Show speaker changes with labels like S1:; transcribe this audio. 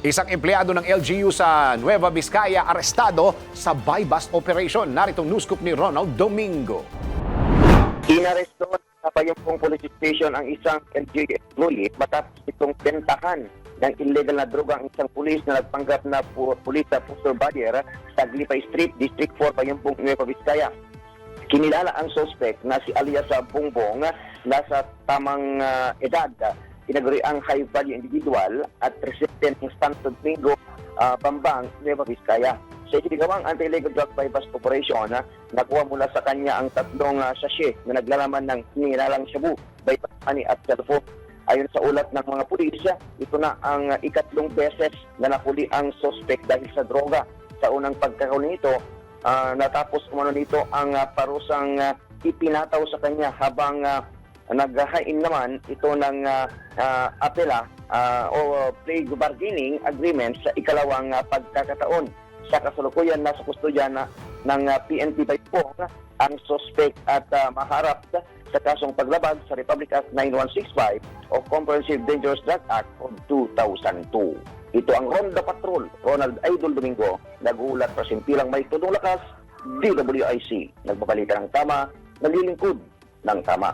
S1: Isang empleyado ng LGU sa Nueva Vizcaya arestado sa buy-bust operation. Naritong news scoop ni Ronald Domingo.
S2: Inaresto sa Payumpong Police Station ang isang LGU employee matapos itong bentahan ng illegal na droga ang isang pulis na nagpanggap na pulis sa Puso Barrier sa Aglipay Street, District 4, Payumpong, Nueva Vizcaya. Kinilala ang suspect na si alias Bongbong, nasa tamang edad, tinaguriang high value individual at resident ng Santo Domingo, Bambang, Nueva Vizcaya. Sa itinagawang anti-illegal drug buy-bust operation, nakuha mula sa kanya ang tatlong sachet na naglalaman ng hinilalang shabu, bypass money at cellphone. Ayon sa ulat ng mga pulis, ito na ang ikatlong beses na nahuli ang suspect dahil sa droga. Sa unang pagkakahuli nito, natapos umano nito ang parusang ipinataw sa kanya habang naghahain naman ito ng apela o plea bargaining agreement sa ikalawang pagkakataon. Sa kasalukuyan, nasa kustodya ng PNP Payumpong ang suspect at maharap sa kasong paglabag sa Republic Act 9165 o Comprehensive Dangerous Drug Act of 2002. Ito ang Ronda Patrol, Ronald Idol Domingo, nag-uulat para simpilang may tudong lakas, DWIC, nagbabalita ng tama, naglilingkod ng tama.